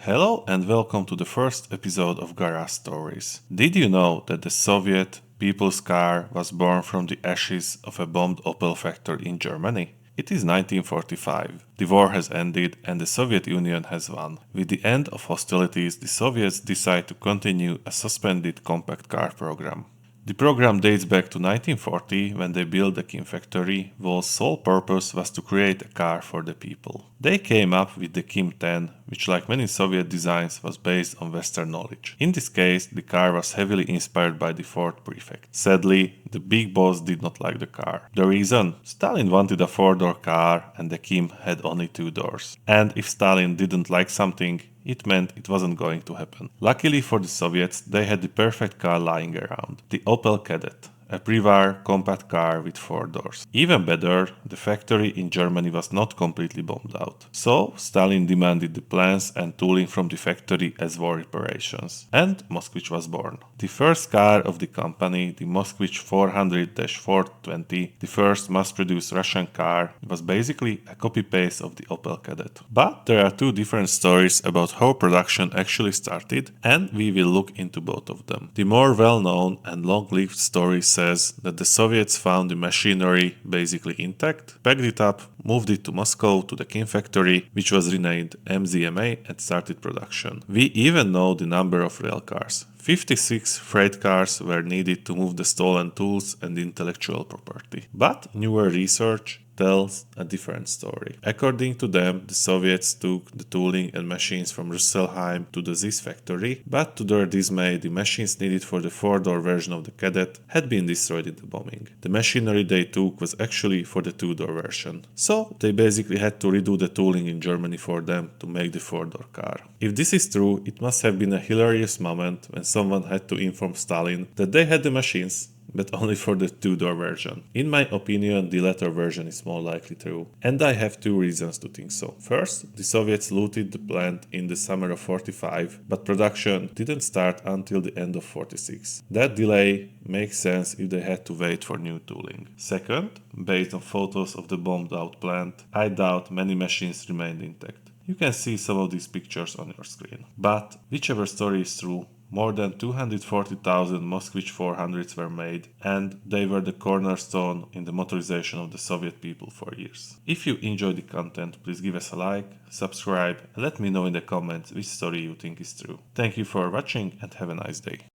Hello and welcome to the first episode of Garage Stories. Did you know that the Soviet people's car was born from the ashes of a bombed Opel factory in Germany? It is 1945. The war has ended and the Soviet Union has won. With the end of hostilities, the Soviets decide to continue a suspended compact car program. The program dates back to 1940 when they built the Kim factory, whose sole purpose was to create a car for the people. They came up with the Kim 10, which like many Soviet designs was based on Western knowledge. In this case, the car was heavily inspired by the Ford prefect. Sadly, the big boss did not like the car. The reason? Stalin wanted a four-door car and the Kim had only two doors. And if Stalin didn't like something, it meant it wasn't going to happen. Luckily for the Soviets, they had the perfect car lying around, the Opel Kadett, a pre-war compact car with four doors. Even better, the factory in Germany was not completely bombed out. So Stalin demanded the plans and tooling from the factory as war reparations. And Moskvitch was born. The first car of the company, the Moskvitch 400-420, the first mass-produced Russian car, was basically a copy-paste of the Opel Kadett. But there are two different stories about how production actually started, and we will look into both of them. The more well-known and long-lived story says that the Soviets found the machinery basically intact, packed it up, moved it to Moscow to the Kim factory, which was renamed MZMA, and started production. We even know the number of rail cars. 56 freight cars were needed to move the stolen tools and intellectual property. But newer research tells a different story. According to them, the Soviets took the tooling and machines from Rüsselsheim to the ZIS factory, but to their dismay, the machines needed for the four-door version of the Kadett had been destroyed in the bombing. The machinery they took was actually for the two-door version. So they basically had to redo the tooling in Germany for them to make the four-door car. If this is true, it must have been a hilarious moment when someone had to inform Stalin that they had the machines, but only for the two-door version. In my opinion, the latter version is more likely true. And I have two reasons to think so. First, the Soviets looted the plant in the summer of 45, but production didn't start until the end of 46. That delay makes sense if they had to wait for new tooling. Second, based on photos of the bombed-out plant, I doubt many machines remained intact. You can see some of these pictures on your screen. But whichever story is true, more than 240,000 Moskvitch 400s were made, and they were the cornerstone in the motorization of the Soviet people for years. If you enjoy the content, please give us a like, subscribe, and let me know in the comments which story you think is true. Thank you for watching and have a nice day.